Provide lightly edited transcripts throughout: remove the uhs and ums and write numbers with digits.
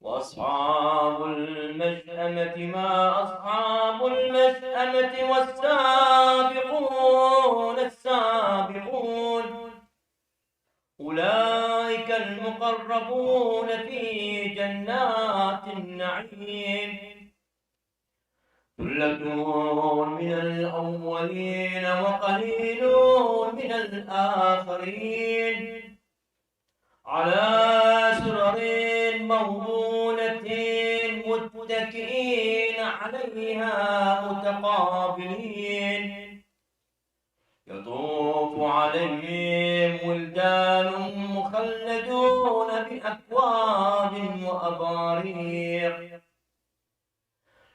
وأصحاب المشأمة ما أصحاب المشأمة والسابقون السابقون أولئك المقربون في جنات النعيم ثلة من الأولين وقليل من الآخرين على سرر موضونة متكئين عليها متقابلين يطوف عليهم ولدان مخلدون بأكواب وأباريق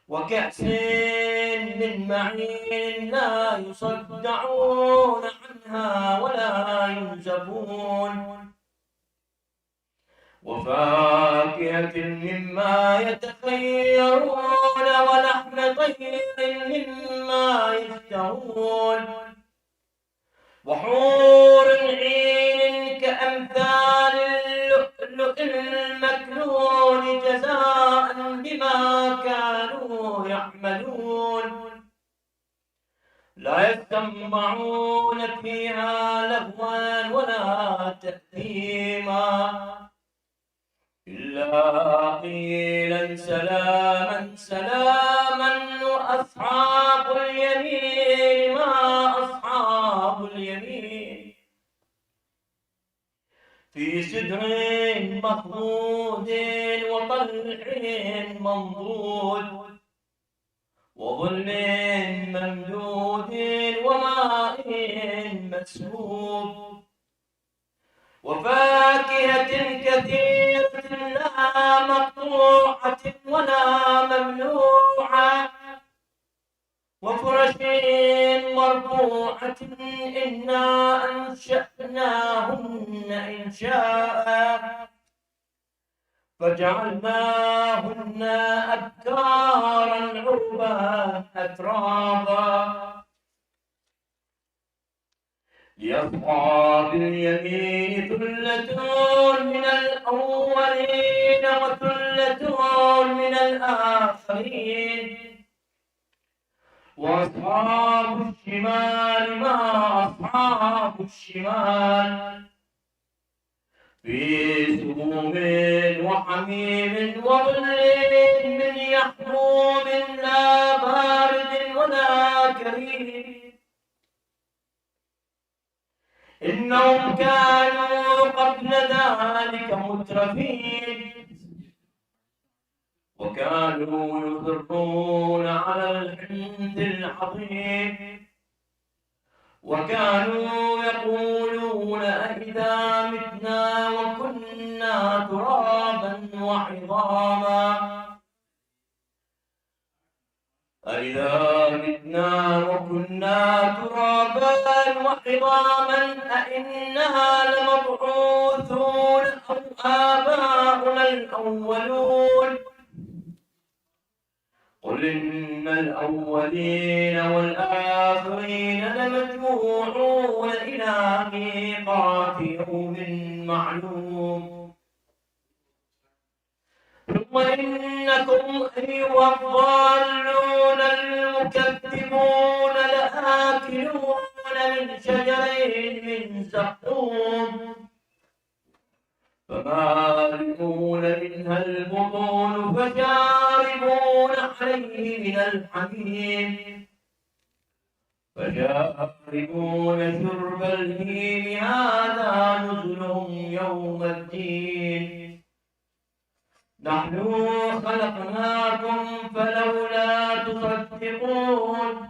وكأس من معين لا يصدعون عنها ولا ينزفون وفاكهة مما يتخيرون ولحم طير مما يشتهون وحور عين كأمثال اللؤلؤ المكنون جزاء بما كانوا يعملون لا يسمعون فيها لغوا ولا تأثيما إلا قيلا سلاما سلاما وأصحاب اليمين ما أصحاب اليمين في سدر مخضود وطلح منضود وظل ممدود وماء مسكوب وفاكهة كثيرة لا مقطوعة ولا ممنوعة وفرش مرفوعة إنا أنشأناهن إنشاء فجعلناهن أبكارا عربا أترابا لأصحاب اليمين ثلة من الأولين وثلة من الآخرين وأصحاب الشمال ما أصحاب الشمال في سموم وحميم وظل من يحموم لا بارد ولا كريم إنهم كانوا قبل ذلك مترفين وكانوا يصرون على الحنث العظيم وكانوا يقولون أئذا متنا وكنا ترابا وعظاما أئذا متنا وكنا ترابا وعظاما أئنا لمبعوثون أو آباؤنا الأولون قل إن الأولين والآخرين لمجموعون إلى ميقات يوم معلوم ثم إنكم أيها الضالون المكذبون لآكلون من شجر من زقوم فمالئون منها البطون فشاربون عليه من الحميم فشاربون شرب الهيم هذا نزلهم يوم الدين نحن خلقناكم فلولا تصدقون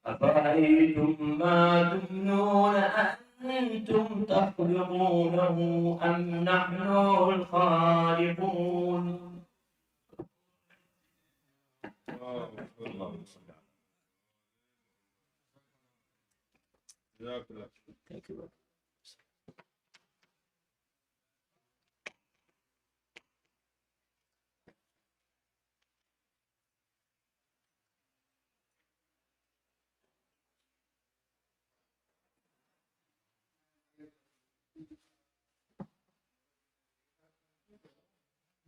أفرأيتم ما تمنون أأنتم تخلقونه أم نحن الخالقون Thank you.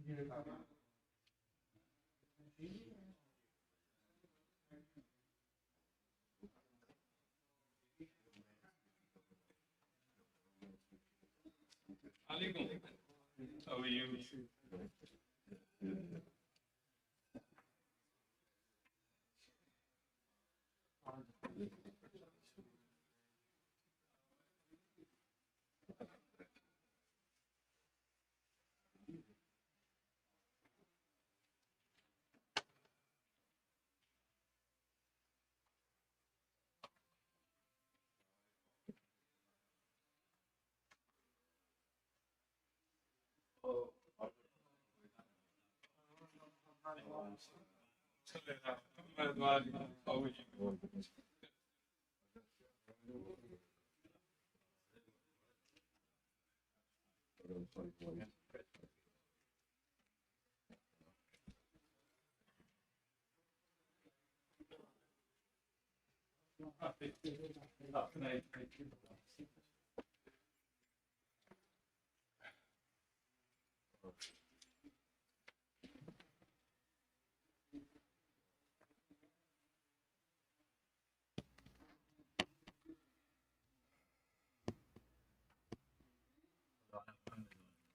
How are you? How are you?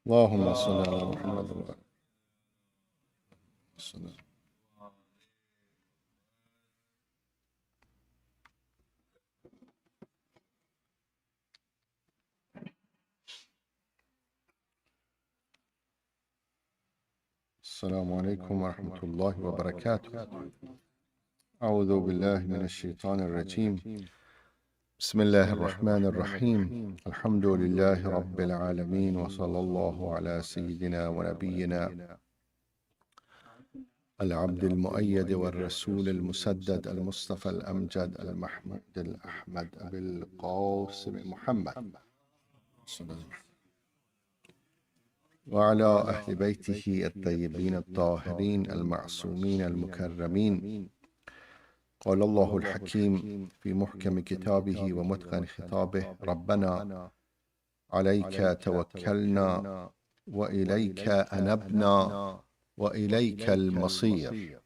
اللهم صل على محمد وعلى آله. السلام عليكم ورحمة الله وبركاته. أعوذ بالله من الشيطان الرجيم. بسم الله الرحمن الرحيم. الحمد لله رب العالمين، وصلى الله على سيدنا ونبينا العبد المؤيد والرسول المسدد المصطفى الأمجد المحمود الأحمد أبي القاسم محمد وعلى أهل بيته الطيبين الطاهرين المعصومين المكرمين. قال الله الحكيم في محكم كتابه ومتقن خطابه: ربنا عليك توكلنا وإليك أنبنا وإليك المصير.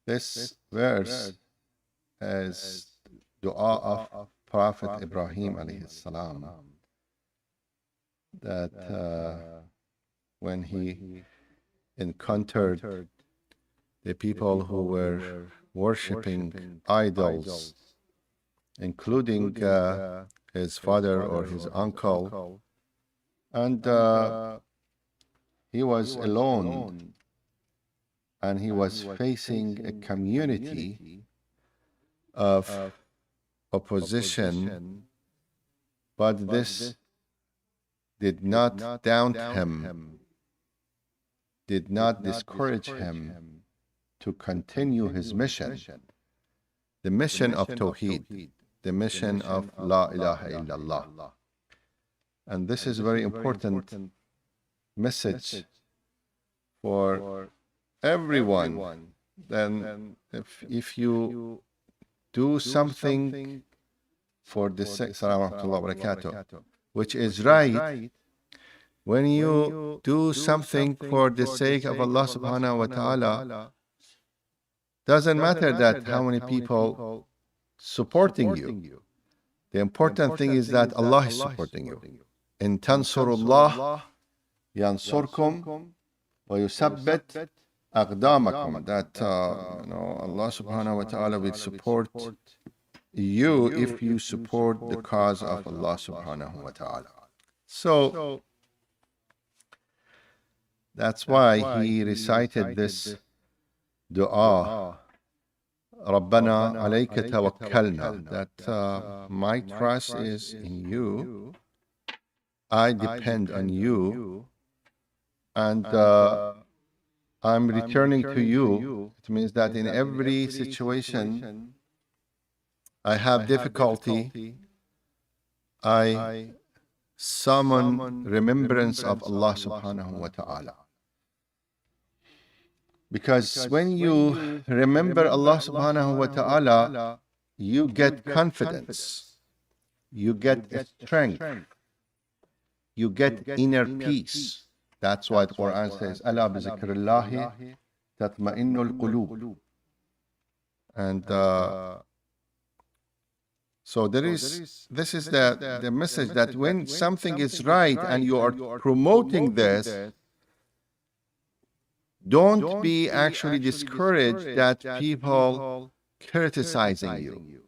This verse is dua of Prophet Ibrahim alayhi salam, that when he encountered the people who were worshipping idols, including his father or his uncle, and he was alone, and he was facing a community of opposition, but this did not daunt him, did not discourage him to continue his mission, the mission of Tawheed, the mission of La ilaha illallah. And this is a very important message for everyone. Then if you do something for the sake, which is right, when you do something for the sake of Allah subhanahu wa ta'ala, doesn't matter that how many people supporting you. The important thing is that Allah is supporting you. In tansurullah yansurkum wa yusabbit aqdamakum. That Allah subhanahu wa ta'ala will support you if you support the cause of Allah subhanahu wa ta'ala. So that's why he recited this dua, Rabbana alayka tawakkalna, that my trust is in you, I depend on you, and I'm returning to you. It means that in every situation I have difficulty, I summon remembrance of Allah subhanahu wa ta'ala. Because when you remember Allah subhanahu wa ta'ala, you get confidence, you get strength, you get inner peace. That's why the Quran says, "Ala bi zikrillahi tatma'innul qulub." And so this is the message that when something is right and you are promoting this, don't be actually discouraged that people criticizing you.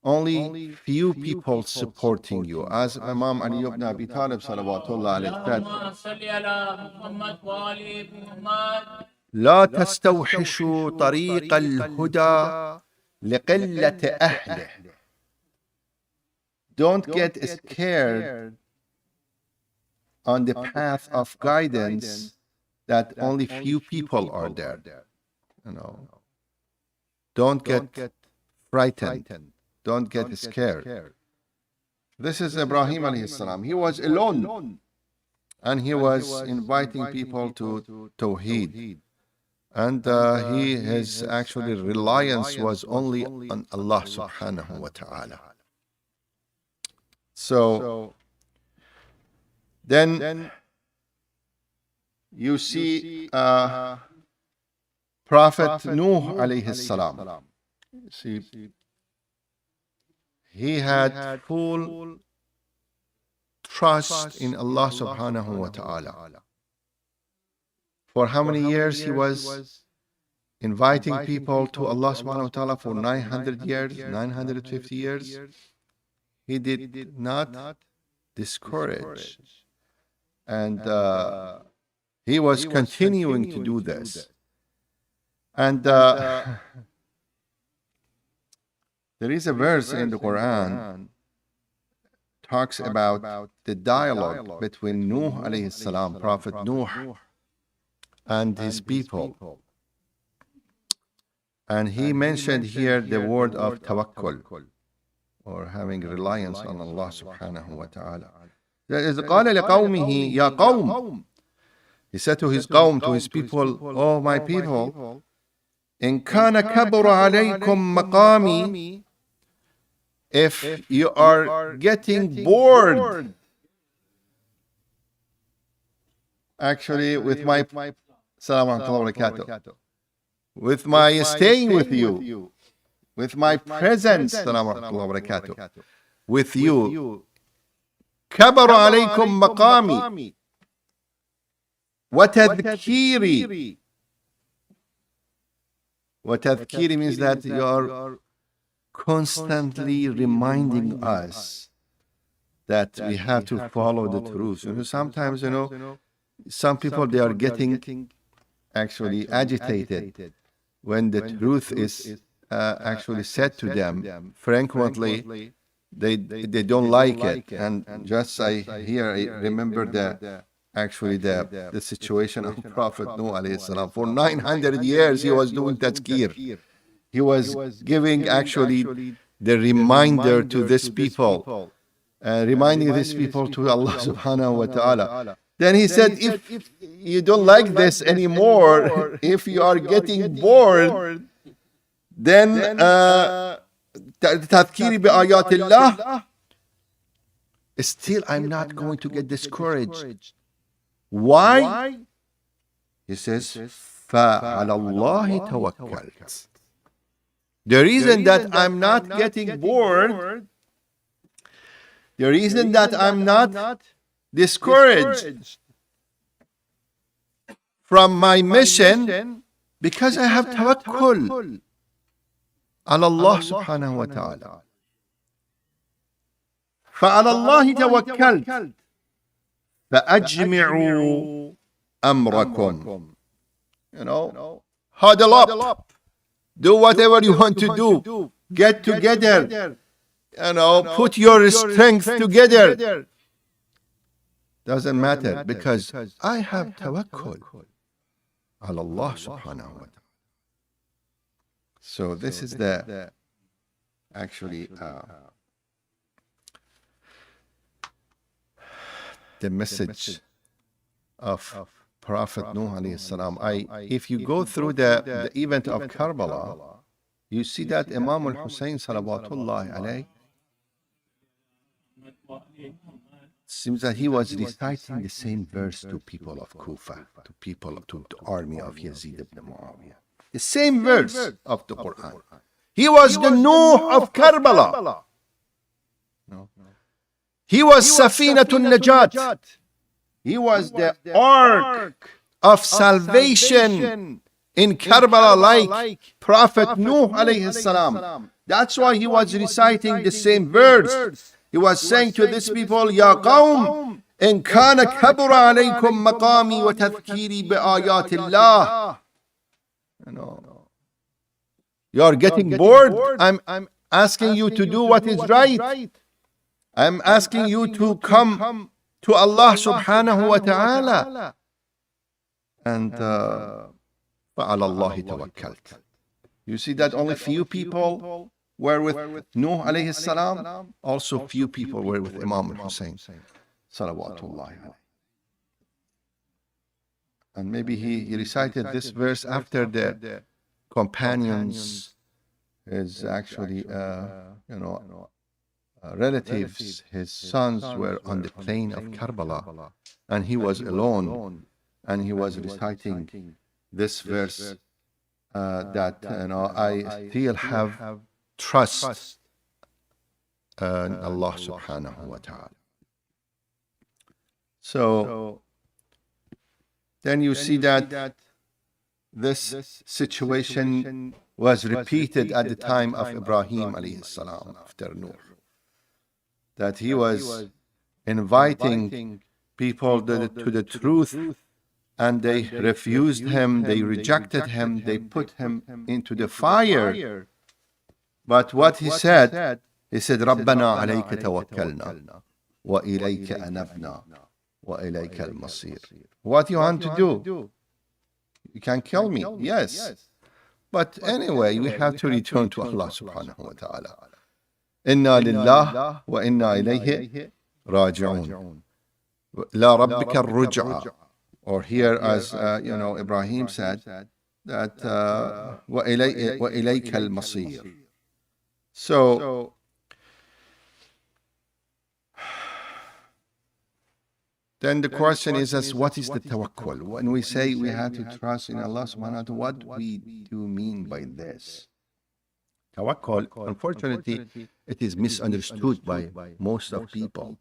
Only few people supporting you. As Imam Ali ibn Abi Talib salawatullah alayhi said, لا تستوحشوا طريق الهدى لقلة أهله. Don't get scared on the path of guidance that only few people are there. You know, don't get frightened. Don't get scared. This is Ibrahim alayhi salam. He was alone, and he was inviting people to Tawheed. And his actually reliance was only on Allah subhanahu wa ta'ala. So then you see Prophet Nuh alayhi salam. See, he had full trust in Allah subhanahu wa ta'ala. For how many years he was inviting people to Allah subhanahu wa ta'ala? For 900 years, 950 years. He did not discourage. And he was continuing to do this. And there is a verse in the Quran talks about the dialogue between Nuh alayhi salam, Prophet Nuh, and his people. And he mentioned here the word of tawakkul, or having reliance on Allah subhanahu wa ta'ala. إذ قال لقومه يا قوم. He said to his qawm, to his people, "Oh my people, إن كان كبر عليكم مقامي." If you are getting bored, actually, with my with my staying with you, with my presence, with you, كبر عليكم مقامي وتذكيري. وتذكيري means that you are constantly reminding us that we have to follow the truth. You know, sometimes, some people, they are getting actually agitated when the truth is actually said to them. Frequently, they don't like it. And just I remember the situation of Prophet Nuh alayhi salam. For 900 years, he was doing tazkir. He was giving actually the reminder to these people, reminding these people to Allah subhanahu wa ta'ala. Then he said, if you don't like this anymore, if you are getting bored, then tadhkiri bi ayatillah, still I'm not going to get discouraged. Why? He says, فَعَلَى اللَّهِ تَوَكَّلْتُ. The reason that I'm not getting bored, the reason that I'm not discouraged from my mission, because I have tawakkul ala Allah subhanahu wa ta'ala. فَعَلَى اللَّهِ تَوَكَّلْتُ فَأَجْمِعُوا أَمْرَكُمْ. Huddle up. Do whatever you want to do. Get together. Put your strength together. Doesn't matter, because I have tawakkul ala Allah subhanahu wa ta'ala. So this is the actually the message of Prophet Nuh alayhi salam. If you go through the event of Karbala, you see that Imam al-Hussein salawatullah alayhi seems that he was reciting the same verse to people of Kufa, to the army of Yazid ibn Muawiyah. The same verse of the Quran. He was the Nuh of Karbala. No. He was Safinatun Najat. He was the ark of salvation in Karbala, like Prophet Nuh alayhi salam. That's why he was reciting the same verse. He was saying to these people, Ya qawm, in kana kabura alaykum maqami wa tadhkiri bi ayatillah. You are getting bored. I'm asking you to do what is right. I'm asking you to come to Allah subhanahu wa ta'ala. And فَعَلَى اللَّهِ تَوَكَّلْتُ. You see that only few people were with Nuh alayhi salam. Also few people were with Imam al-Hussein. Salawatullahi alayhi. And maybe he recited this verse after the companions, his actually, relatives, his sons were on the plain of Karbala, and he was alone, and he was reciting this verse that I still have trust in Allah subhanahu wa ta'ala. So then you see that this situation was repeated at the time of Ibrahim alayhi salam after Nuh. That he was inviting people to the truth, and they refused him, they rejected him, they put him into the fire. But what he said, رَبَّنَا عَلَيْكَ تَوَكَّلْنَا وَإِلَيْكَ أَنَبْنَا وَإِلَيْكَ الْمَصِيرُ. What you want to do? You can kill me, yes. But anyway, we have to return to Allah subhanahu wa ta'ala. Inna lillah wa inna ilayhi raji'un. La rabbika ar-ruj'a. Or here, as Ibrahim said, that wa ilayka al-masir. So then the question is, what is the tawakkul? When we say we have to trust in Allah subhanahu wa ta'ala, what we do mean by this? Tawakkul, unfortunately, it is misunderstood by most of people.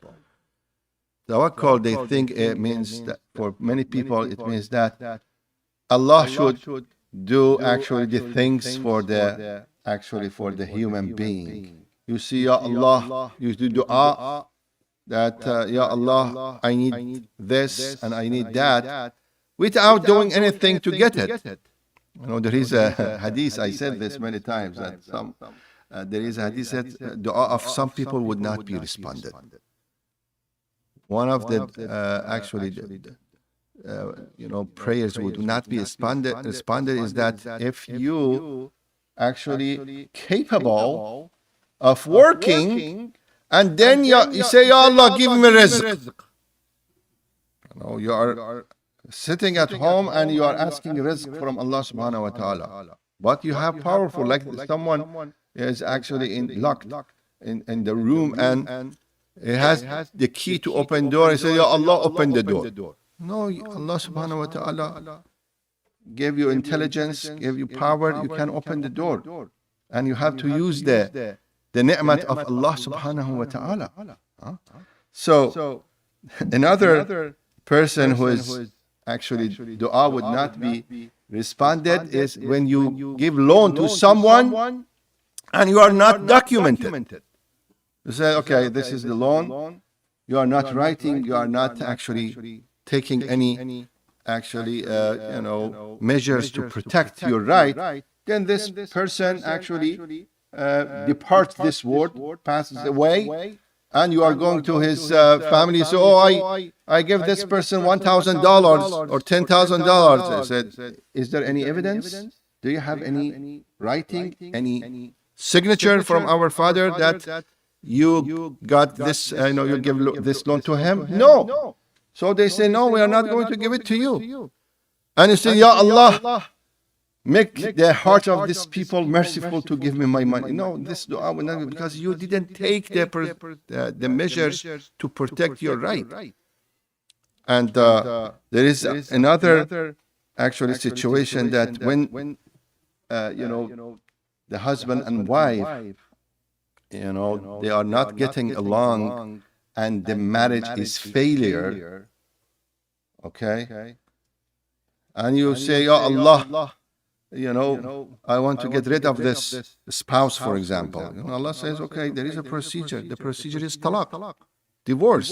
Tawakkul, they think it means that, for many people, it means that Allah should do actually the things for the human being. You see, Ya Allah, you do dua, that Ya Allah, I need this and I need that, without doing anything to get it. There is a hadith, I said this many times, that there is a hadith that dua of some people would not be responded. One of the prayers would not be responded is that if you actually capable of working, and then you say, Ya Allah, give me rizq. You are sitting at home and you are asking rizq from Allah subhanahu wa ta'ala. But you have powerful, like someone is actually locked in the room and he has the key to open door. He says, Ya Allah, open the door. No, Allah subhanahu wa ta'ala gave you intelligence, gave you power, you can open the door. And you have to use the ni'mat of Allah subhanahu wa ta'ala. So another person who is actually dua would not be responded is when you give loan to someone and you are not documented. You say, okay, this is the loan. You are not writing, you are not actually taking any measures to protect your right. Then this person actually departs this world, passes away, and you are going to his family. So, I give this person $1,000 or $10,000. I said, is there any evidence? Do you have any writing, any signature from our father that you got this? You give this loan to him? No. So they say, no, we are not going to give it to you. And you say, Ya Allah, make the heart of these people merciful to give me my money. No, this dua will not be, because you didn't take the measures to protect your right. And there is another actually situation that when the husband and wife, they are not getting along and the marriage is failure, okay, and you say, "Ya Allah, I want to get rid of this spouse," for example. Allah says, "Okay, there is a procedure. The procedure is talaq, divorce.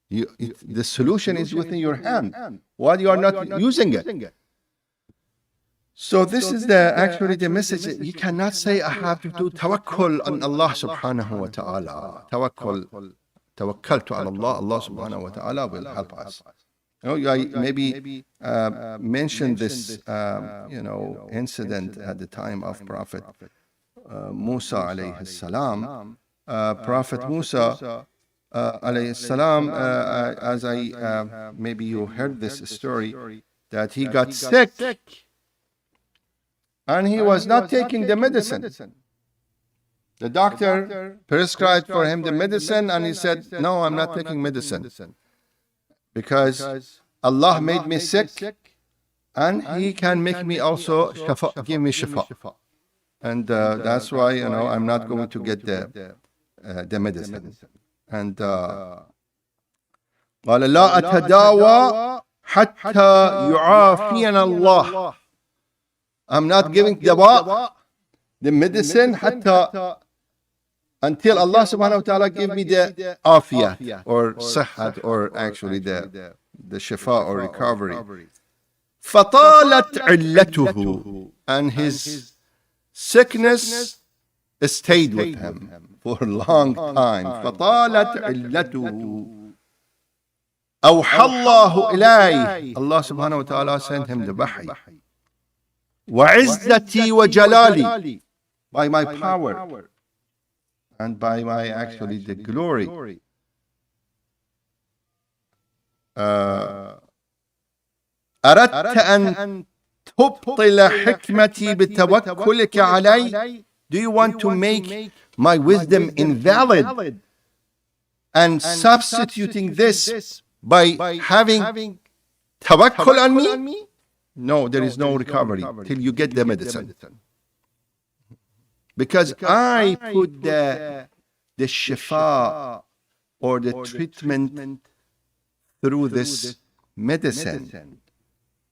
The solution is within your hand. Why you are not using it?" So this is actually the message. You cannot say, "I have to do tawakkul on Allah subhanahu wa ta'ala." Tawakkaltu ala Allah. Allah subhanahu wa ta'ala will help us. I maybe mentioned this, incident at the time of Prophet Musa alayhi salam. Prophet Musa alayhi salam, as maybe you heard this story, that he got sick and he was not taking the medicine. The doctor prescribed for him the medicine and he said, "No, I'm not taking medicine, because Allah made me sick and He can make me also give me shifa. And that's why, I'm not going to get the medicine." And قال لا أتداوى حتى يعافينا الله. I'm not giving the medicine until Allah subhanahu wa ta'ala give me the afiyah or sahhat, or actually the shifa or recovery. فطالت علته, and his sickness stayed with him for a long time. فطالت علته. أوحى الله إليه. Allah subhanahu wa ta'ala sent him the wahy. وعزتي وجلالي, by my power and by my actually the glory. أردت أن تبطل حكمتي بتوكلك علي. Do you want to make my wisdom invalid and substituting this by having tawakkul on me? No, there is no recovery till you get the medicine. Because I put the shifa or the treatment through this medicine.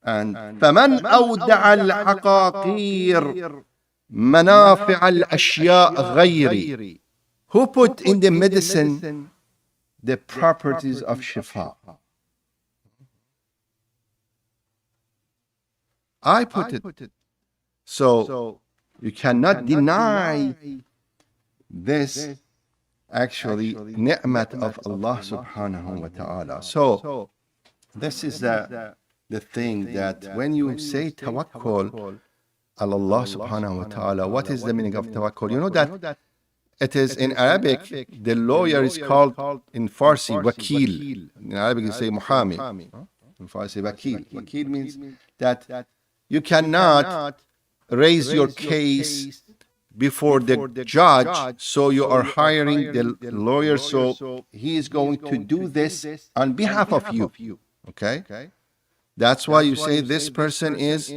And فَمَنْ أَوْدَعَ الْعَقَاقِيرِ مَنَافِعَ الْأَشْيَاءِ غَيْرِ. Who put in the medicine the properties of shifa? I put it. So you cannot deny this actually ni'mat of Allah subhanahu wa ta'ala. So this is the thing that when you say tawakkul ala Allah subhanahu wa ta'ala, what is the meaning of tawakkul? You know that it is in Arabic, the lawyer is called in Farsi wakil. In Arabic you say muhami. In Farsi wakil. Wakil means that you cannot raise your case before the judge, so you are hiring the lawyer, so he is going to do this on behalf of you. Okay? That's why you say this person is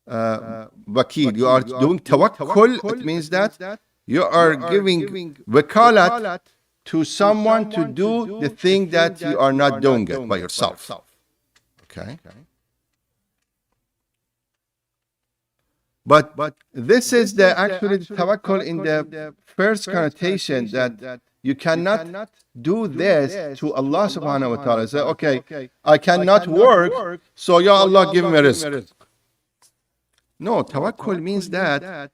wakil. You are doing tawakkul. It means that you are giving wakalat to someone to do the thing that you are not doing it by yourself. Okay? But this is actually the tawakkul in the first connotation, that you cannot do this to Allah subhanahu wa ta'ala. Say, okay, I cannot work, so Ya Allah give me rizq. No, tawakkul means that,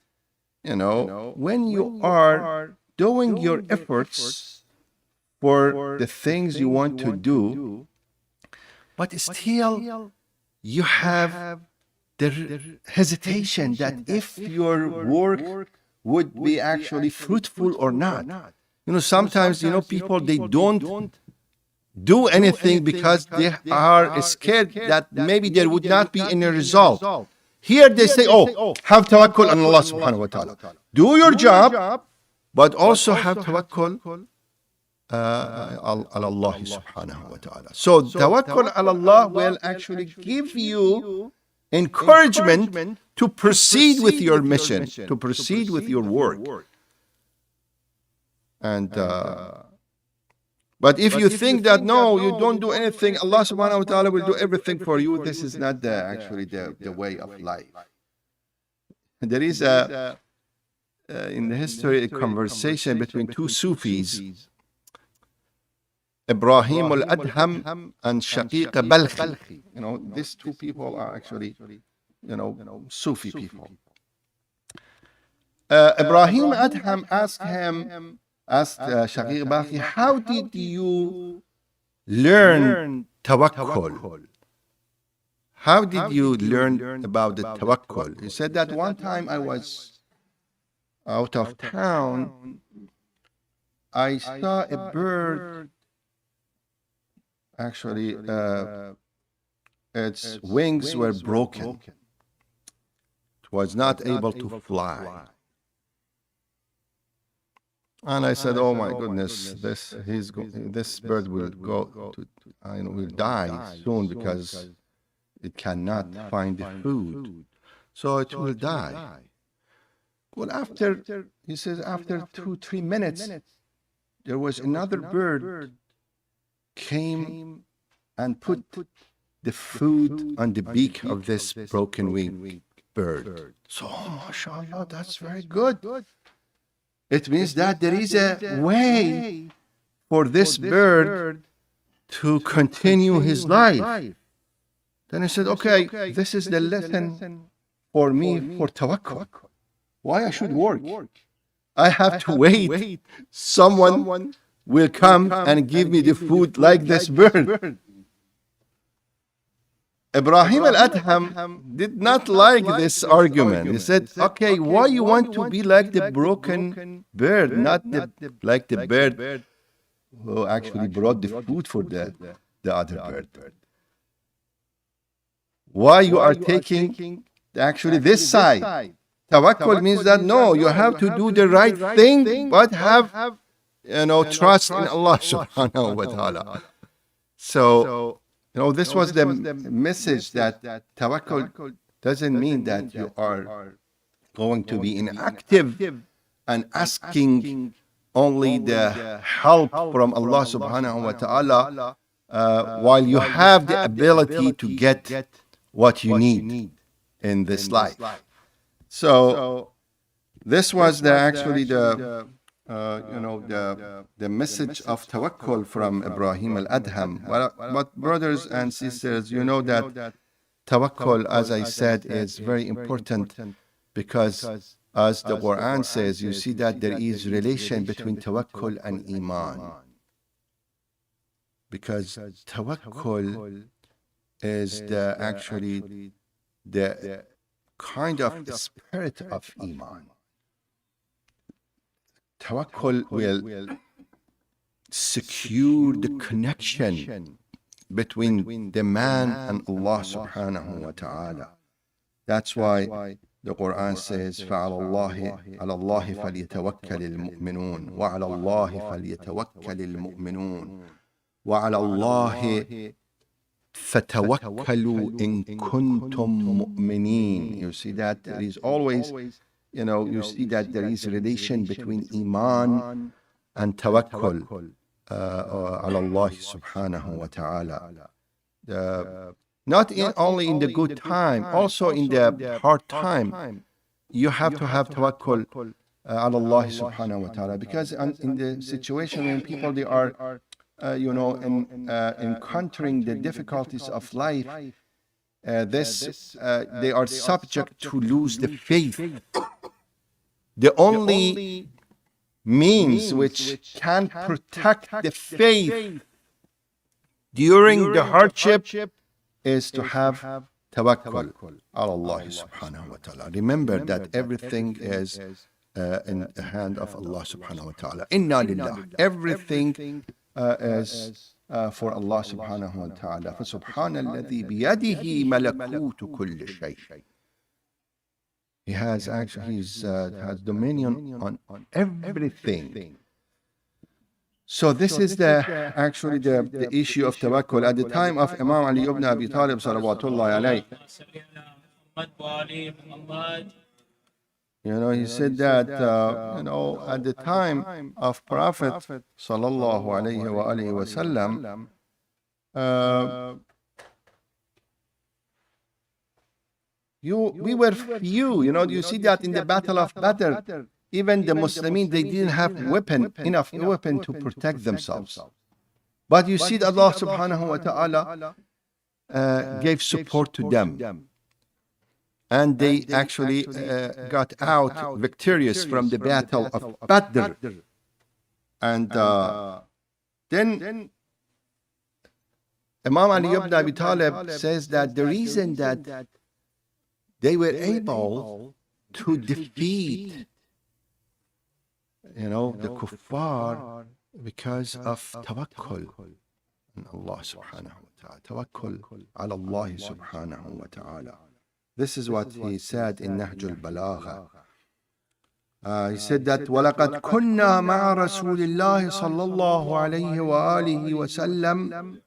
when you are doing your efforts for the things you want to do, but still you have the hesitation that if your work would be actually fruitful or not. Sometimes, people, they don't do anything because they are scared that maybe there would not be any result. Here they say, oh, have tawakkul on Allah subhanahu wa ta'ala. Do your job, but also have tawakkul on Allah subhanahu wa ta'ala. So tawakkul on Allah will actually give you encouragement to proceed with your mission, to proceed with your work. And but if you think that no, you don't do anything, Allah subhanahu wa ta'ala will do everything for you, this is not actually the way of life. There is in the history a conversation between two Sufis, Ibrahim al-Adham and Shaqiq Balkhi. You know, these two people are actually, Sufi people. Ibrahim Adham asked Shaqiq Balkhi, how did you learn tawakkul? How did you learn about the tawakkul? He said that one time I was out of town, I saw a bird. Actually, its wings were broken. It was not able to fly. And I said, "Oh my goodness, this bird will will die soon because it cannot find the food, so it will die." Well, he says, after 2-3 minutes, there was another bird came and put the food on the beak of this broken wing bird. So, mashallah, that's very good. It means that there is a way for this bird to continue his life. Then I said, okay, this is the lesson for me for tawakkul. Why I should work? I have to wait. Someone will come and give me the food like this bird. Ibrahim al-Adham did not like this argument. He said, okay, why you want to be like the broken bird, not like the bird who actually brought the food for the other bird? Why you are taking actually this side? Tawakkul means that no, you have to do the right thing, but have trust in Allah subhanahu wa ta'ala. So, this was the message that tawakkul doesn't mean that you are going to be inactive and asking only the help from Allah subhanahu wa ta'ala while you have the ability to get what you need in this life. So this was actually the message of tawakkul from Ibrahim al-Adham. But brothers and sisters, you know that tawakkul, as I said, is very important because as the Quran says, you see that there is relation between tawakkul and iman. Because tawakkul is actually the kind of spirit of iman. Tawakkul will secure the connection between the man and Allah subhanahu wa ta'ala. That's why the Quran says, فَعَلَى اللَّهِ فَلْيَتَوَكَّلِ الْمُؤْمِنُونَ وَعَلَى اللَّهِ فَلْيَتَوَكَّلِ الْمُؤْمِنُونَ وَعَلَى اللَّهِ فَتَوَكَّلُوا إِن كُنتُم مُؤْمِنِينَ. You see that there is always, you see that there is relation between iman and tawakkul ala Allah subhanahu wa ta'ala. Not only in the good time, also in the hard time, you have to have tawakkul ala Allah subhanahu wa ta'ala. Because in the situation when people, they are encountering the difficulties of life, they are subject to lose the faith. The only means which can protect the faith during the hardship is to have tawakkul ala Allah subhanahu wa ta'ala. Remember that everything is in the hand of Allah subhanahu wa ta'ala. Inna lillah. Everything is for Allah subhanahu wa ta'ala. فَسُبْحَانَ الَّذِي بِيَدِهِ مَلَكُوتُ كُلِّ شَيْءٍ. He has actually has dominion on everything. So this is actually the issue of tawakkul. At the time of Imam Ali ibn Abi Talib salawatullahi alayhi, he said that at the time of Prophet sallallahu alayhi wa alihi wasallam, we were few. You see that in the Battle of Badr, even the Muslims, they didn't have enough weapon to protect themselves. But you see that Allah subhanahu wa ta'ala gave support to them. And they actually got out victorious from the Battle of Badr. And then Imam Ali ibn Abi Talib says that the reason that they were able to defeat the kuffar because of tawakkul on Allah subhanahu wa ta'ala. Tawakkul ala Allah subhanahu wa ta'ala. This is what he said in Nahj al-Balagha. He said that وَلَقَدْ كُنَّا مَعَ رَسُولِ اللَّهِ صَلَّى اللَّهُ عَلَيْهِ وَآلِهِ وَسَلَّمَ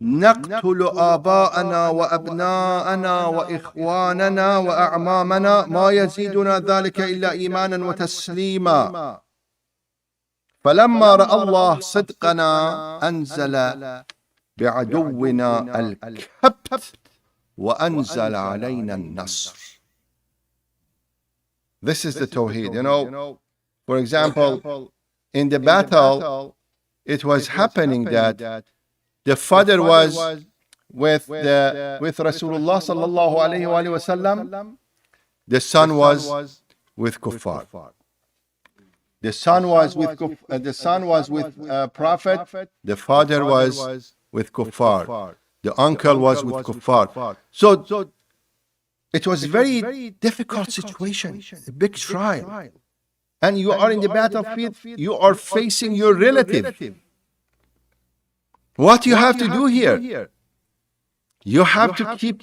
نقتل آباءنا وأبناءنا وإخواننا وأعمامنا ما يزيدنا ذلك إلا إيمانا وتسليما فلما رأى الله صدقنا أنزل بعدونا الكبت وأنزل علينا النصر. This is the Tawheed. For example, in the battle, it was happening that the father was with Rasulullah sallallahu alayhi wa sallam. The son was with kuffar. The son was with Prophet. The father was with kuffar. The uncle was with kuffar. So it was a very difficult situation, a big trial. And you are in the battlefield, you are facing your relative. What you have to do here? You have to keep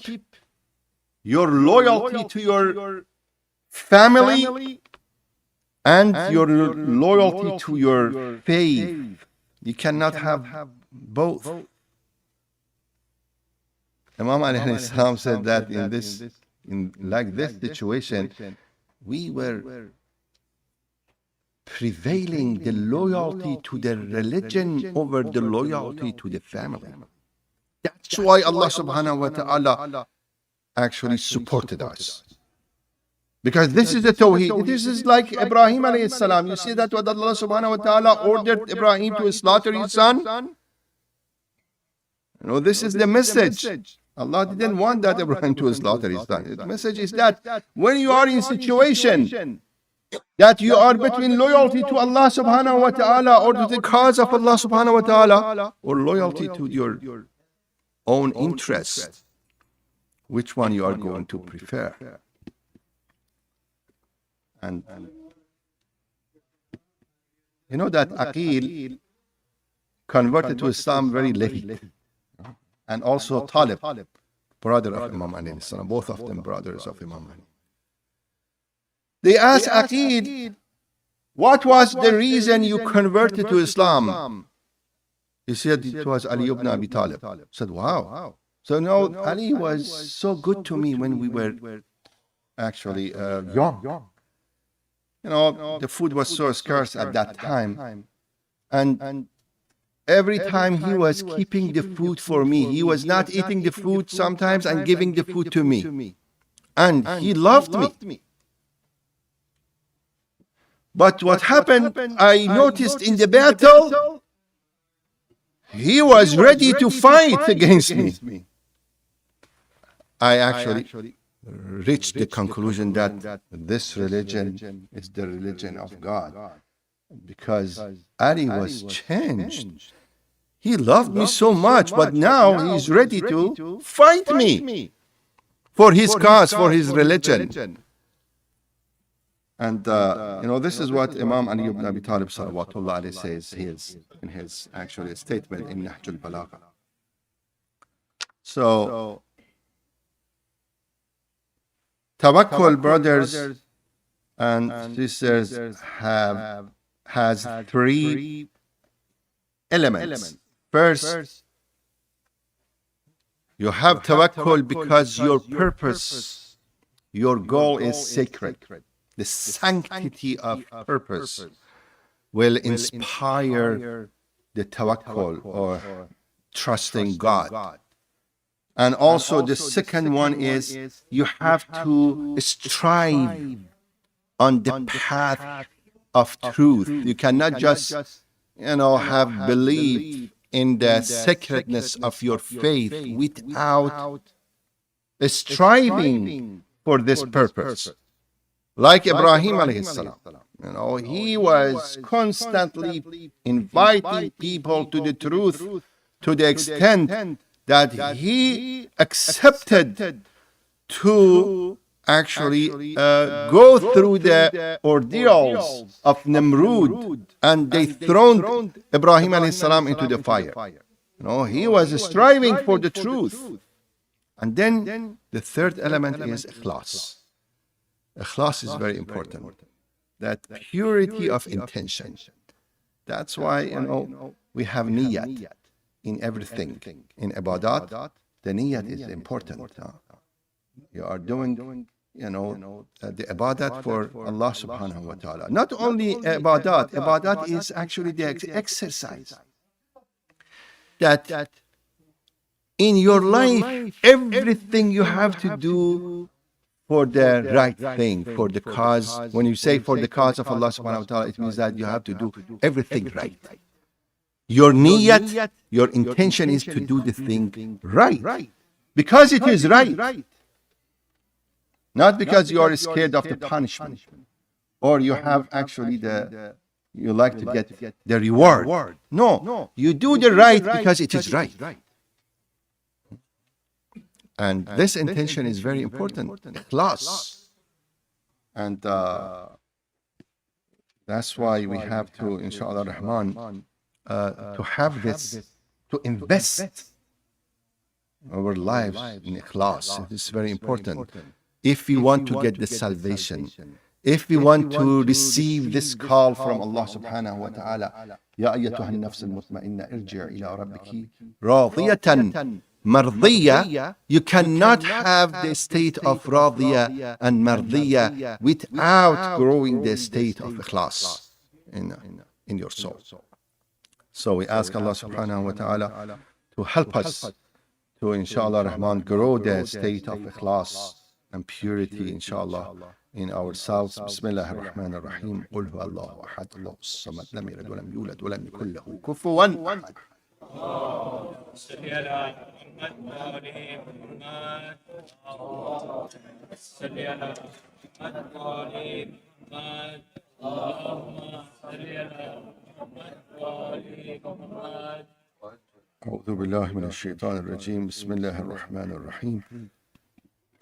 your loyalty to your family and your loyalty to your faith. You cannot have both. Imam alayhi salam said that in this situation, we were prevailing the loyalty to the religion over the loyalty to the family. That's why Allah subhanahu wa ta'ala actually supported us. Because this is the Tawheed. This is like Ibrahim alayhi salam. You see that what Allah subhanahu wa ta'ala ordered Ibrahim to slaughter his son? This is the message. Allah didn't want that Ibrahim to slaughter his son. The message is that when you are in a situation that you are between loyalty to Allah subhanahu wa ta'ala or to the cause of Allah subhanahu wa ta'ala or loyalty to your own interest, which one you are going to prefer? And you know that Aqil converted to Islam very late. And also Talib, brother of Imam Ali, both of them brothers of Imam Ali. They asked Aqil, what was the reason you converted to Islam? He said it was Ali ibn Abi Talib. I said, wow. So now Ali was so good to me when we were actually young. The food was so scarce at that time. And every time he was keeping the food for me. He was not eating the food sometimes and giving the food to me. And he loved me. But what happened, I noticed in the battle, he was ready to fight against me. I actually reached the conclusion that this religion is the religion of God. Because Ali was changed. He loved me so much, but now he's ready to fight me for his cause, for his religion. And this is what Imam Ali ibn Abi Talib salawatullah alayhi says in his actually statement in Nahj al-Balagha. So, tawakkul, brothers and sisters, has three elements. First, you have tawakkul because your purpose, your goal is sacred. The sanctity of purpose will inspire the tawakkul or trusting God. And also the second one is you have to strive on the path of truth. You cannot just, have belief in the sacredness of your faith without striving for this purpose. Like Ibrahim alayhi salam, he was constantly inviting people to the truth to the extent that he accepted to actually go through the ordeals of Namrud, and they thrown Ibrahim alayhi salam into the fire. He was striving for the truth. And then the third element is ikhlas. Ikhlas is very important. That purity of intention. That's why, we have niyyat in everything. In ibadat, the niyyat is important. You are doing, the ibadat for Allah subhanahu wa ta'ala. Not only ibadat is actually the exercise. That in your life, everything you have to do for the right thing, for the cause. When you say for the cause of Allah subhanahu wa ta'ala, it means that you have to do everything right. Your niyyat, your intention is to do the thing right. Because it is right. Not because you are scared of the punishment. Or you have actually you like to get the reward. No, you do the right because it is right. And this intention is very important, ikhlas. And that's why we have to, inshallah rahman, to have this, to invest our lives in ikhlas. It's very important. If we want to get the salvation, if we want to receive this call from Allah subhanahu wa ta'ala, Ya ayyatuha an-nafs al-mutma'inna irji' ila rabbiki radiyatan mardiya, you cannot have the state of radiya and mardiya without growing the state of ikhlas in your soul. So we ask Allah subhanahu wa ta'ala to help us to, inshallah rahman, grow the state of ikhlas and purity, inshallah, in ourselves. Bismillah ar-Rahman ar-Rahim. Qul huwa Allahu ahad, Allahu samad, lam yalid wa lam yulad wa lam yakul lahu kufuwan ahad. أعوذ بالله من الشيطان الرجيم. بسم الله الرحمن الرحيم.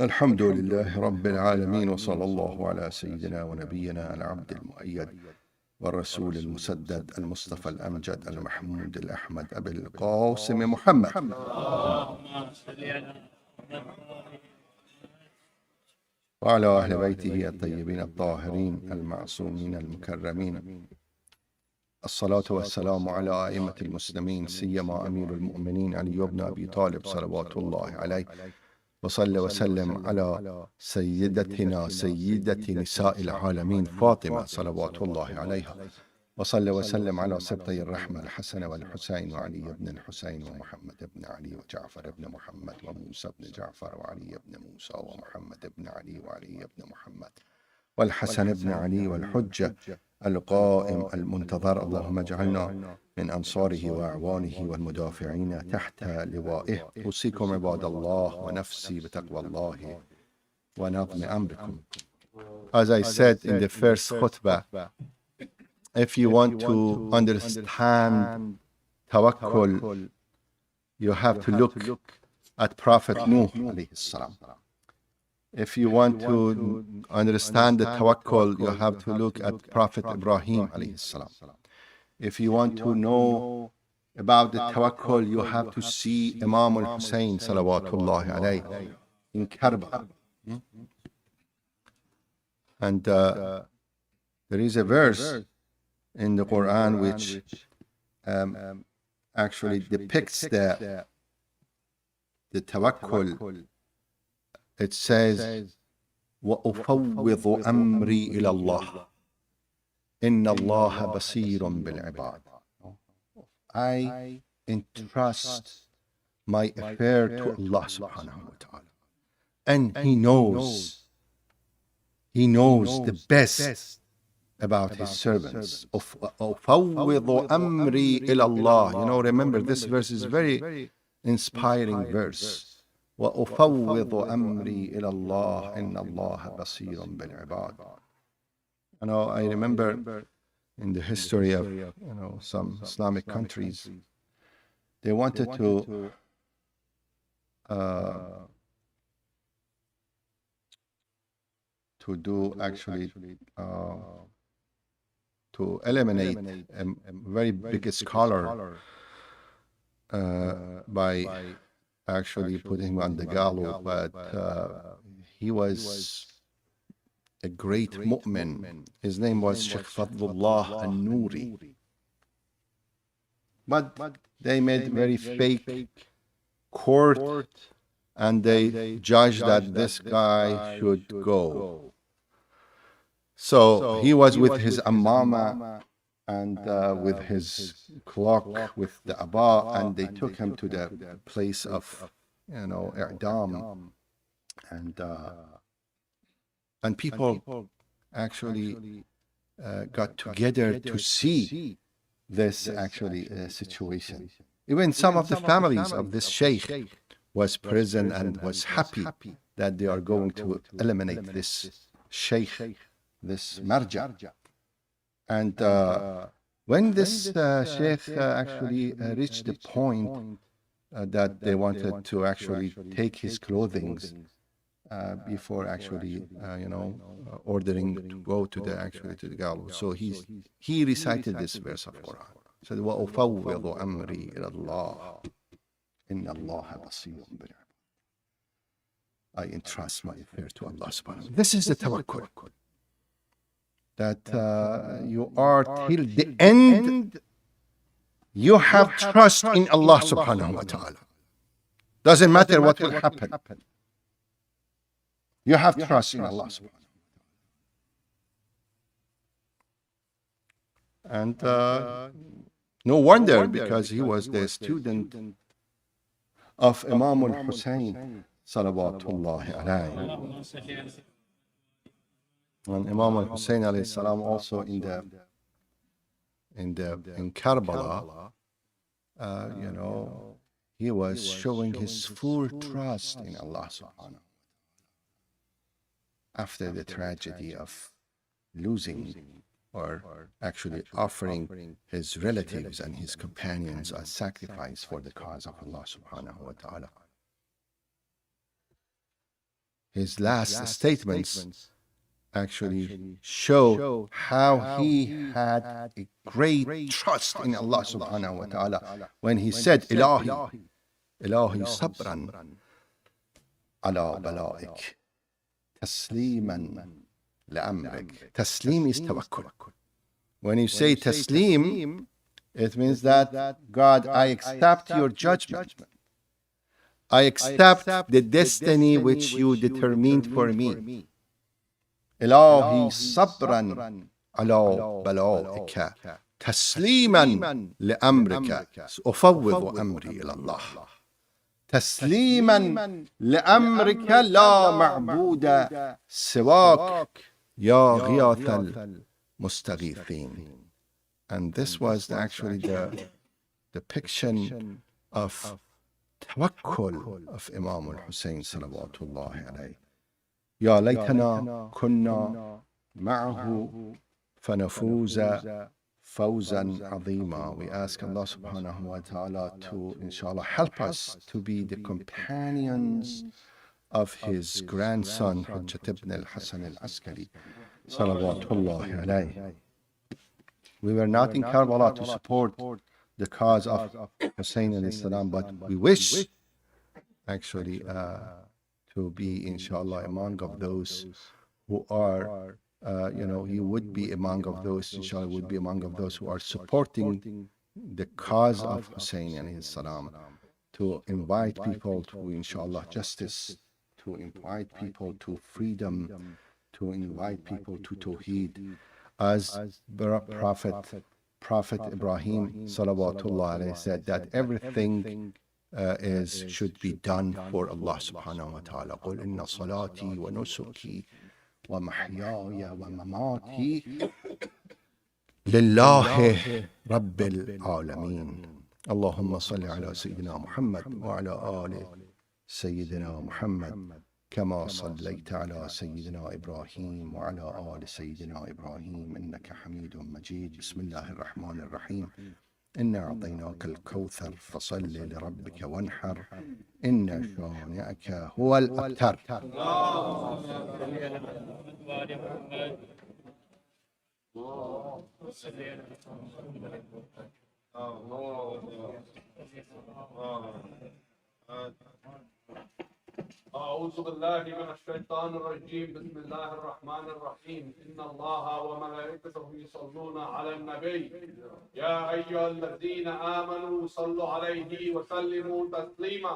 الحمد لله رب العالمين، وصلى الله على سيدنا ونبينا العبد المؤيد والرسول المسدد المصطفى الأمجد المحمود الأحمد أبي القاسم محمد وعلى أهل بيته الطيبين الطاهرين المعصومين المكرمين. الصلاة والسلام على أئمة المسلمين، سيما أمير المؤمنين علي بن أبي طالب صلوات الله عليه، وصلى وسلم على سيدتنا سيدة نساء العالمين فاطمة صلوات الله عليها، وصلى وسلم على سبطي الرحمة الحسن والحسين وعلي بن الحسين ومحمد بن علي وجعفر بن محمد وموسى بن جعفر وعلي بن موسى ومحمد بن علي وعلي بن محمد والحسن بن علي والحجة القائم المنتظر. اللهم اجعلنا من أنصاره وأعوانه والمدافعين تحت لوائه. أوصيكم عباد الله ونفسي بتقوى الله ونظم أمركم. As I said in the first khutbah, if you want to understand tawakkul, you have to look at Prophet Nuh alayhi salam. if you want to understand the tawakkul, you have to look at Prophet Ibrahim alayhi salam. If you want to know about the tawakkul, you have to see Imam al-Hussein salawatullahi alayhi in Karbala. And there is a verse in the Quran which actually depicts the tawakkul. It says, وَأُفَوِّضُ أَمْرِي إِلَى اللَّهِ إِنَّ اللَّهَ بَصِيرٌ بِالْعِبَادِ. I entrust my affair to Allah subhanahu wa ta'ala. And He knows the best about His servants. أُفَوِّضُ أَمْرِي إِلَى اللَّهِ. Remember, this verse is very inspiring verse. وَأُفَوِّضُ أَمْرِي إِلَى اللَّهِ إِنَّ اللَّهَ بَصِيرٌ بِالْعِبَادِ. I remember in the history of some Islamic countries, they wanted to do actually to eliminate a very big scholar by actually putting him on the gallows, but he was a great mu'min. His name was Sheikh Fadlullah al-Nuri. But they made very fake court, and they judged that this guy should go. So he was with his amama and with his clock, with the abba, and they took him to the place of, i'dam, and people actually got together to see this actually situation. Even some of the families of this sheikh was present and was happy that they are going to eliminate this sheikh, this marja. And when this sheikh actually reached the point that they wanted to actually take his clothing before actually, ordering to go to the gallows. So he recited this verse of Quran. He said, وَأُفَوِّضُ أَمْرِي إِلَى اللَّهِ إِنَّ اللَّهَ بَصِيرٌ بِالْعِبَادِ. I entrust my affair to Allah subhanahu wa ta'ala. This is the tawakkul. That you are till the end, you have trust in Allah subhanahu wa ta'ala. Doesn't matter what will happen. You have trust in Allah subhanahu wa ta'ala. And no wonder, because he was the student of Imam al-Hussein salawatullahi alayhi. And Imam al-Hussein alayhi salam also in Karbala, he was showing his full trust in Allah subhanahu wa ta'ala after the tragedy of losing, or actually offering his relatives and his companions as sacrifice for the cause of Allah subhanahu wa ta'ala. His last statements actually show how he had a great trust in Allah subhanahu wa ta'ala when he said, Ilahi sabran ala bala'ik tasliman la'amrik. Taslim is tawakkul. When you say taslim, it means that, God, I accept your judgment. I accept the destiny which you determined for me. إلهي صبرا على بلائك تسليما لأمرك أفوض أمري إلى الله. تسليما لأمرك لا معبود سواك يا غياث المستغيثين. And this was actually the depiction of tawakkul of Imam al-Hussein salawatullahi alayhi. يا ليتنا كنا معه فنفوز فوزا عظيما. We ask Allah subhanahu wa ta'ala to, inshallah, help us to be the companions of his grandson, Hujjat ibn al-Hasan al-Askari, salawatullahi alayhi. We were not in Karbala to support the cause of Hussein alayhi salam, but we wish actually to be, inshallah, among of those who are, he would be among of those, inshallah, would be among of those who are supporting the cause of Hussein alayhi salam, to invite people to, inshallah, justice, to invite people to freedom, to invite people to Tawheed, as Prophet Ibrahim salawatullah alayhi said that everything should be done for Allah subhanahu wa ta'ala. قُلْ إِنَّ صَلَاتِي وَنُسُكِي وَمَحْيَايَ وَمَمَاتِي لِلَّهِ رَبِّ الْعَالَمِينَ. اللهم صل على سيدنا محمد وعلى آل سيدنا محمد كما صليت على سيدنا إبراهيم وعلى آل سيدنا إبراهيم إنك حميد مجيد. بسم الله الرحمن الرحيم. إنا أعطيناك الكوثر فصل لربك وانحر إن شانئك هو الأبتر. أعوذ بالله من الشيطان الرجيم. بسم الله الرحمن الرحيم. إن الله وملائكته يصلون على النبي يا أيها الذين آمنوا صلوا عليه وسلموا تسليما.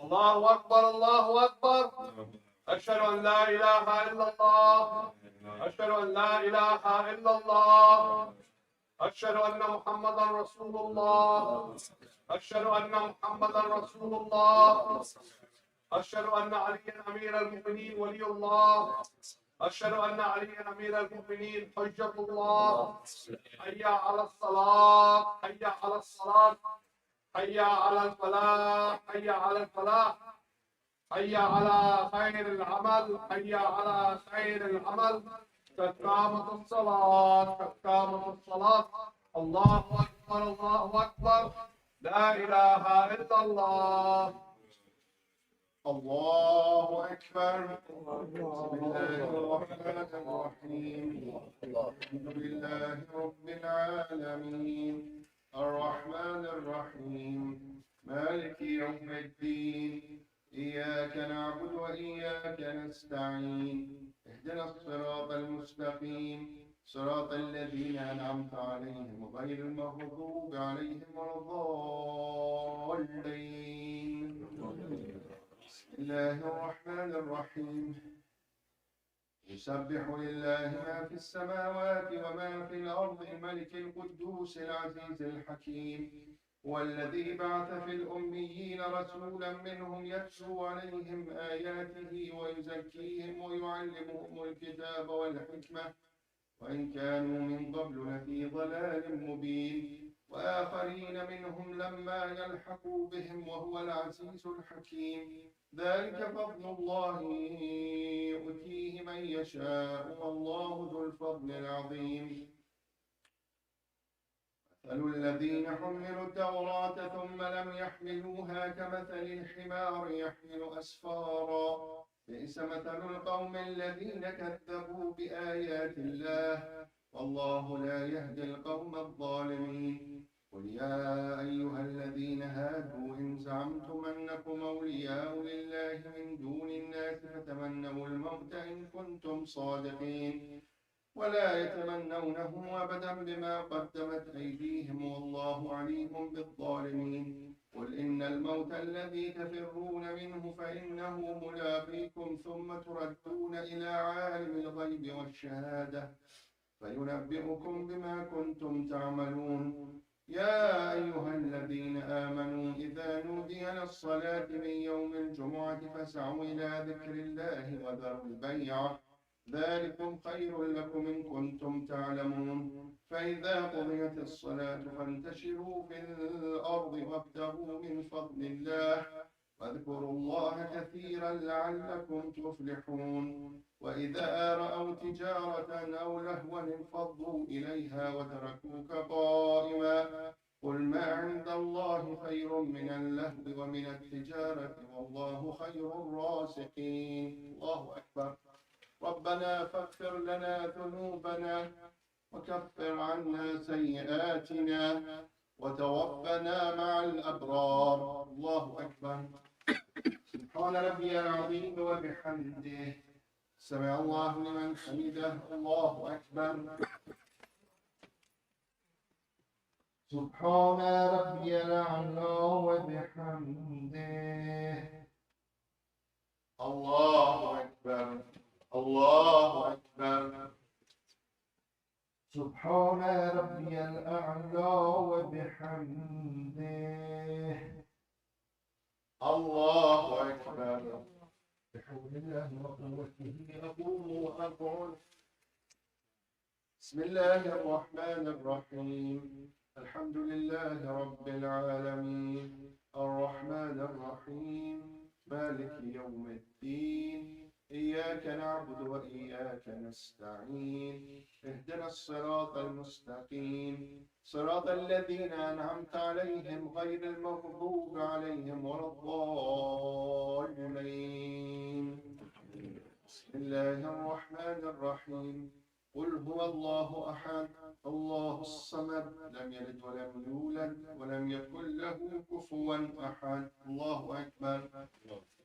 الله أكبر الله أكبر. أشهد أن لا إله إلا الله. أشهد أن لا إله إلا الله. أشهد أن محمدا رسول الله. أشهد أن محمدا رسول الله. أشهد أن عليا أمير المؤمنين ولي الله. أشهد أن عليا أمير المؤمنين حجة الله. حي على الصلاة حي على الصلاة حي على الفلاح حي على الفلاح حي على خير العمل حي على خير العمل. قد قامت الصلاة قد قامت الصلاة. الله أكبر الله أكبر. لا إله إلا الله. الله أكبر. بسم الله الرحمن الرحيم. الحمد لله رب العالمين الرحمن الرحيم مالك يوم الدين إياك نعبد وإياك نستعين اهدنا الصراط المستقيم صراط الذين أنعمت عليهم غير المغضوب عليهم ولا الضالين. بسم الله الرحمن الرحيم. يسبح لله ما في السماوات وما في الأرض الملك القدوس العزيز الحكيم هو الذي بعث في الأميين رسولا منهم يتلو عليهم آياته ويزكيهم ويعلمهم الكتاب والحكمة وإن كانوا من قبل لفي ضلال مبين وآخرين منهم لما يلحقوا بهم وهو العزيز الحكيم. ذلك فضل الله يؤتيه من يشاء والله ذو الفضل العظيم. مثل الذين حملوا التوراة ثم لم يحملوها كمثل الحمار يحمل أسفارا بئس مثل القوم الذين كذبوا بآيات الله والله لا يهدي القوم الظالمين. قل يا أيها الذين هادوا إن زعمتم أنكم أولياء لله من دون الناس فتمنوا الموت إن كنتم صادقين ولا يتمنونه أبدا بما قدمت أيديهم والله عليم بالظالمين. قل إن الموت الذي تفرون منه فإنه ملاقيكم ثم تردون إلى عالم الغيب والشهادة فينبئكم بما كنتم تعملون. يا أيها الذين آمنوا إذا نودي للصلاة من يوم الجمعة فاسعوا إلى ذكر الله وذروا البيع ذلكم خير لكم إن كنتم تعلمون. فإذا قضيت الصلاة فانتشروا في الأرض وابتغوا من فضل الله واذكروا الله كثيرا لعلكم تفلحون. وإذا رأوا تجارة أو لهوا انفضوا إليها وتركوك قائما قل ما عند الله خير من اللهو ومن التجارة والله خير الرازقين. الله أكبر. ربنا فاغفر لنا ذنوبنا وكفر عنا سيئاتنا وتوفنا مع الأبرار. الله أكبر. سبحان ربي العظيم وبحمده. سمع الله لمن حمده. الله أكبر. سبحان ربي الأعلى وبحمده. الله أكبر. الله أكبر. سبحان ربي الأعلى وبحمده. الله أكبر. بحول الله وقوته أقوم وأقعد. بسم الله الرحمن الرحيم. الحمد لله رب العالمين الرحمن الرحيم مالك يوم الدين إياك نعبد وإياك نستعين اهدنا الصراط المستقيم صراط الذين أنعمت عليهم غير المغضوب عليهم ولا الضالين. بسم الله الرحمن الرحيم. قل هو الله أحد الله الصمد لم يلد ولم يولد ولم يكن له كفوا أحد. الله أكبر.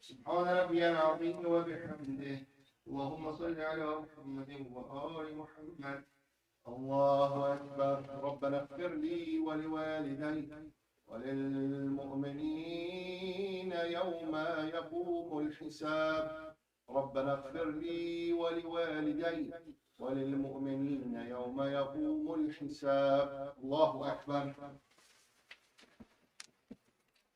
سبحان ربي العظيم وبحمده. اللهم صل على محمد وآل محمد. الله أكبر. ربنا اغفر لي ولوالدي وللمؤمنين يوم يقوم الحساب. ربنا اغفر لي ولوالدي وللمؤمنين يوم يقوم الحساب. الله أكبر.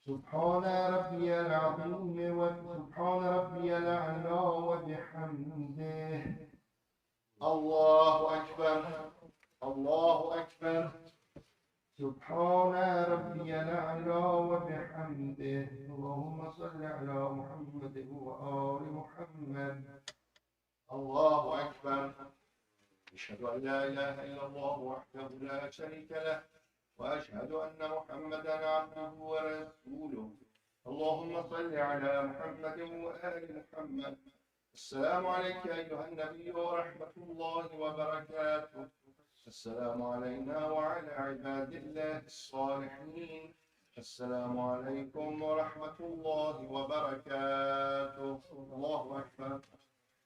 سبحان ربي العظيم وسبحان ربي الأعلى وبحمده. الله أكبر. الله أكبر. سبحان ربي الأعلى وبحمده. اللهم صل على محمد وآل محمد. الله أكبر. أشهد أن لا إله إلا الله وحده لا شريك له وأشهد أن محمدا عبده ورسوله. اللهم صل على محمد وآل محمد. السلام عليك أيها النبي ورحمة الله وبركاته. السلام علينا وعلى عباد الله الصالحين. السلام عليكم ورحمة الله وبركاته. الله أكبر.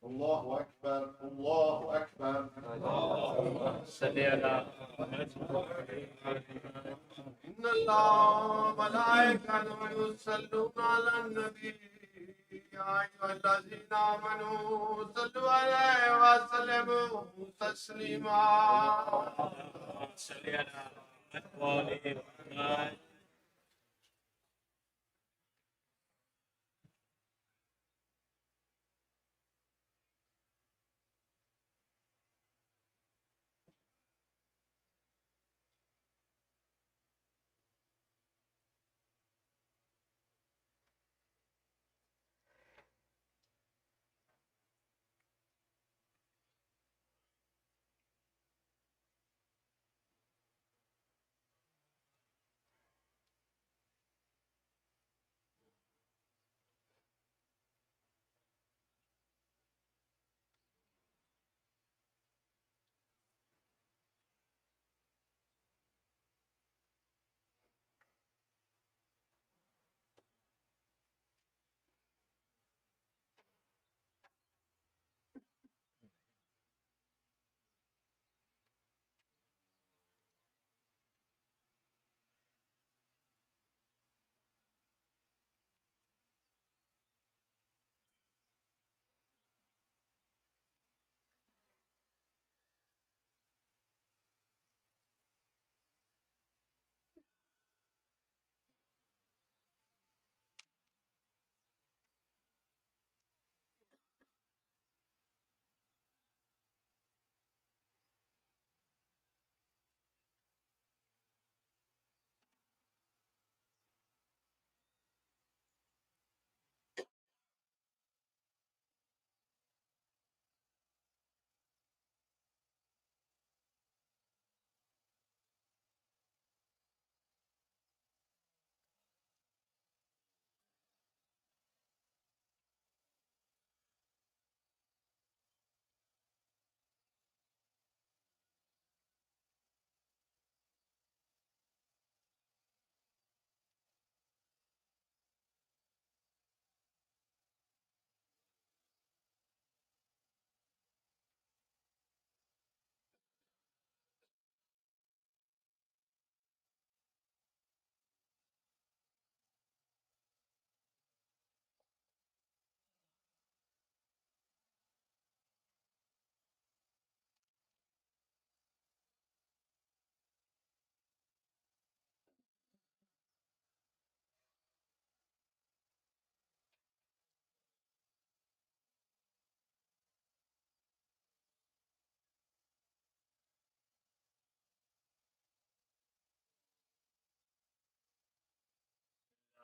الله أكبر. الله أكبر. اللهم صل على إن الله وملائكته يصلون على النبي يا أيها الذين آمنوا صلوا عليه وسلموا تسليما. صل على محمد.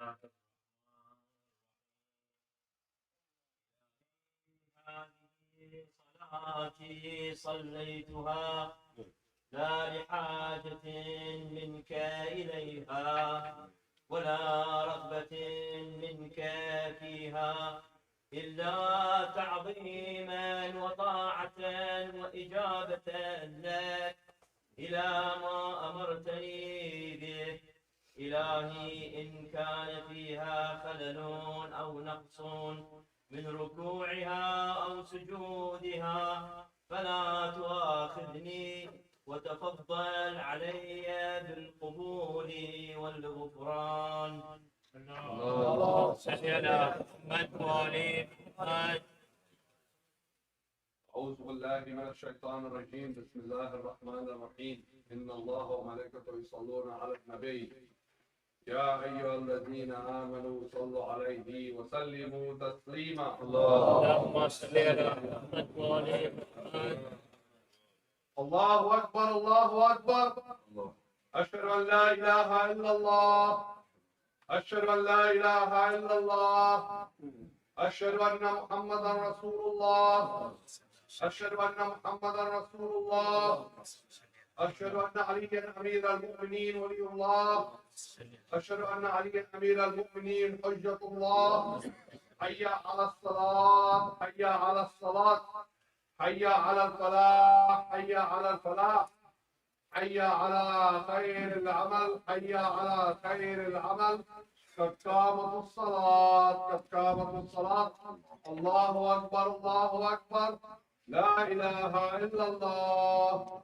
هذه صلاتي صليتها لا لحاجة منك إليها ولا رغبة منك فيها إلا تعظيما وطاعة وإجابة لك إلى ما أمرتني به. إلهي إن كان فيها خلل أو نقص من ركوعها أو سجودها فلا تؤاخذني وتفضل علي بالقبول والغفران. اللهم صل على محمد وآل محمد. أعوذ بالله من الشيطان الرجيم. بسم الله الرحمن الرحيم. إن الله وملائكته يصلون على النبي يا أيها الذين آمنوا صلوا عليه وسلموا تسليما. اللهم صل على محمد وآل محمد. الله أكبر الله أكبر. أشهد أن لا إله إلا الله. أشهد أن لا إله إلا الله. أشهد أن محمدا رسول الله. أشهد أن محمدا رسول الله. أشهد أن عليا أمير المؤمنين ولي الله. أشهد أن عليا أمير المؤمنين حجة الله. حي على الصلاة حي على الصلاة حي على الفلاح حي على الفلاح حي على خير العمل حي على خير العمل. قد قامت الصلاة قد قامت الصلاة. الله أكبر الله أكبر. لا إله إلا الله.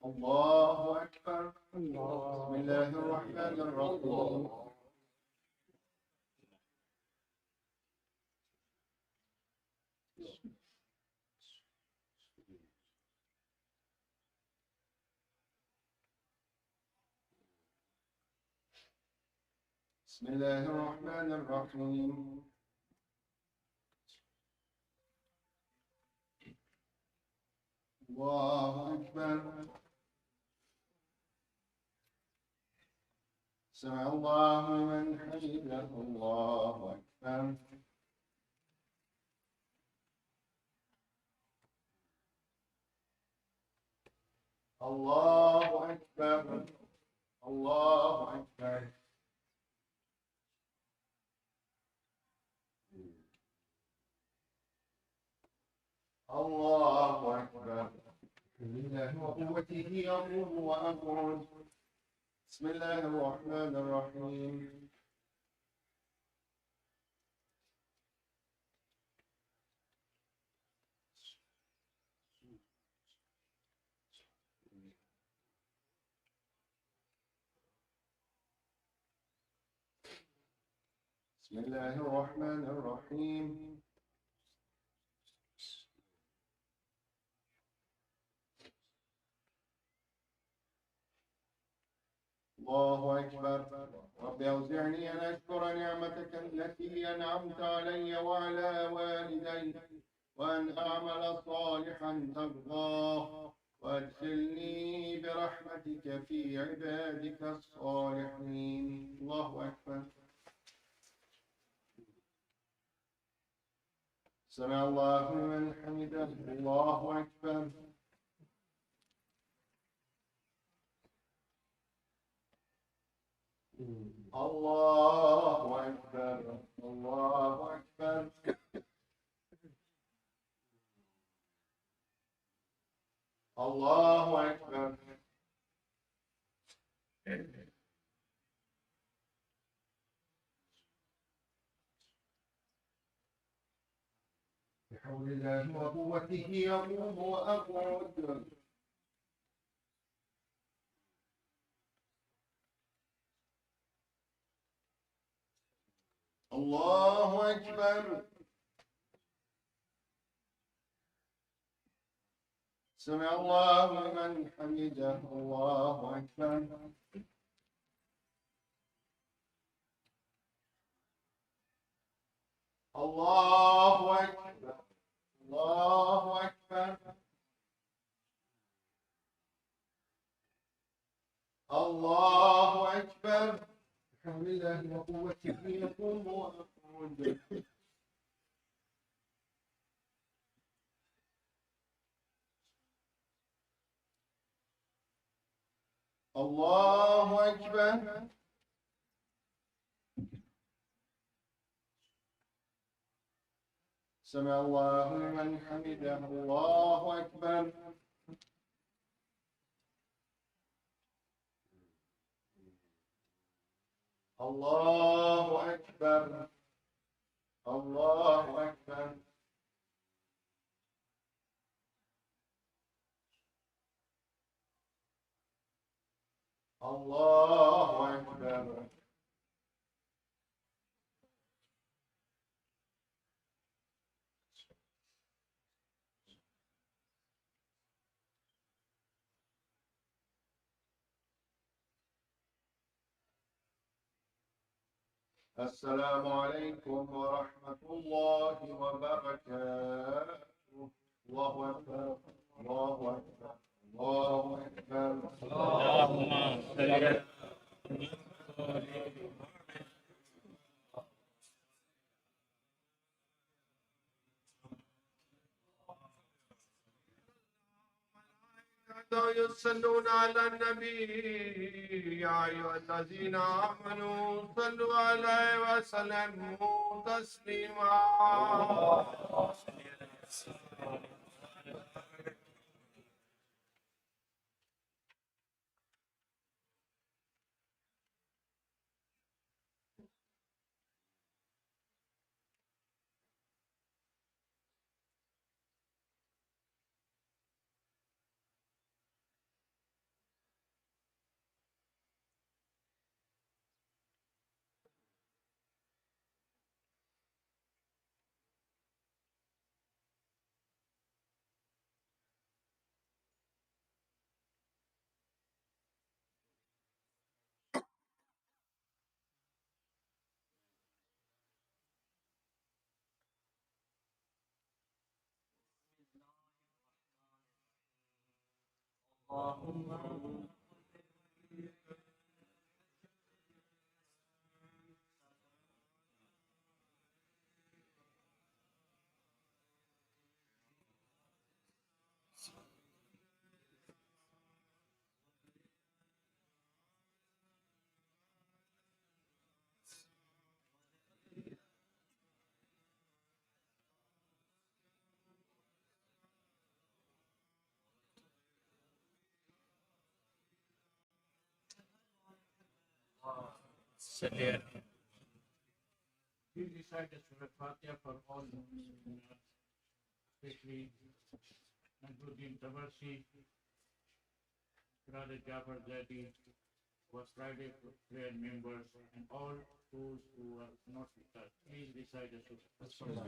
الله أكبر. بسم الله الرحمن الرحيم. بسم الله الرحمن الرحيم. الله أكبر. سمع الله لمن حمده. الله أكبر. الله أكبر. الله أكبر. الله أكبر. بالله وقوته يقوم وأقعد. بسم الله الرحمن الرحيم. بسم الله الرحمن الرحيم. الله أكبر. رب أوزعني أن أشكر نعمتك التي أنعمت علي وعلى والدي وأن أعمل صالحا ترضاه وأدخلني برحمتك في عبادك الصالحين. الله أكبر. سمع الله لمن حمده. الله أكبر. الله أكبر. الله أكبر. الله أكبر. بحول الله وقوته يقوم وأقعد. الله أكبر. سمع الله لمن حمده. الله أكبر. الله أكبر. الله أكبر. الله أكبر. بحول الله وقوته يقوم ويقعد. الله أكبر. سمع الله لمن حمده. الله أكبر. الله أكبر. الله أكبر. الله أكبر. السلام عليكم ورحمة الله وبركاته. الله أكبر. الله أكبر. الله أكبر. اللهم صل على يصلون على النبي يا أيها الذين آمنوا صلوا عليه وسلموا تسليما. We recite Surah Fatiha for all Muslims, especially Naguddin Tabarsi, Brother Jafaria, was Friday prayer members, and all those who are not with us. Please recite the Surah.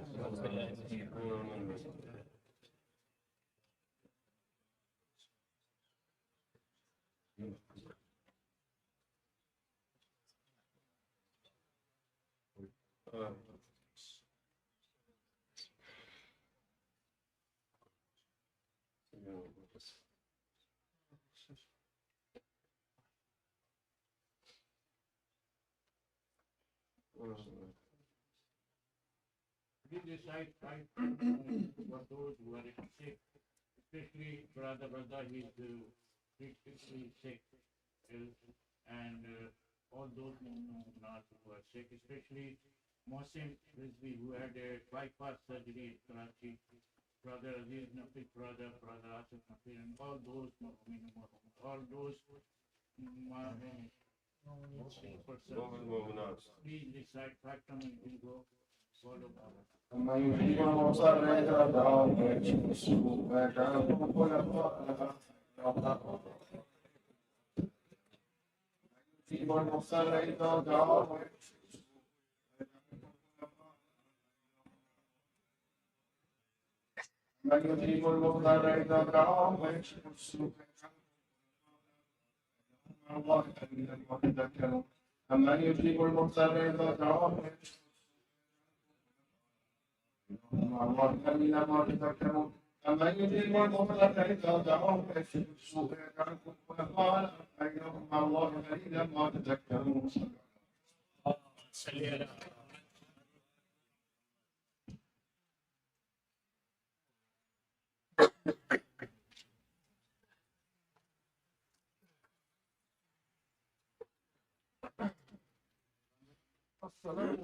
Please recite five for those who are sick, especially Brother he is critically sick, and all those who are sick, especially Mohsin Rizvi, who had a bypass surgery in Karachi, Brother Aziz Nafi, Brother Asif Nafi, and all those persons. Please recite five times and we go follow. أما يجيب المصر إذا دعاه ويكشف السوء ويجعلكم خلفاء يجيب المصر إذا دعاه ويكشف السوء من يجيب المضطر إذا دعاه ويكشف السوء الله الذين يتذكرون أمن يجيب المضطر إذا دعاه ويكشف الله الذين يتذكرون أمن يجيب المضطر إذا دعاه ويكشف السوء يجعلكم خلفاء الأرض الله الذين يتذكرون السلام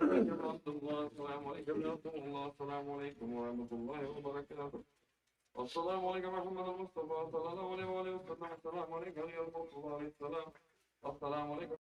عليكم ورحمة الله. السلام عليكم ورحمة الله. السلام عليكم ورحمة الله وبركاته. السلام عليكم محمد المصطفى صلى الله عليه وسلم. السلام عليكم يا رسول الله. السلام عليكم.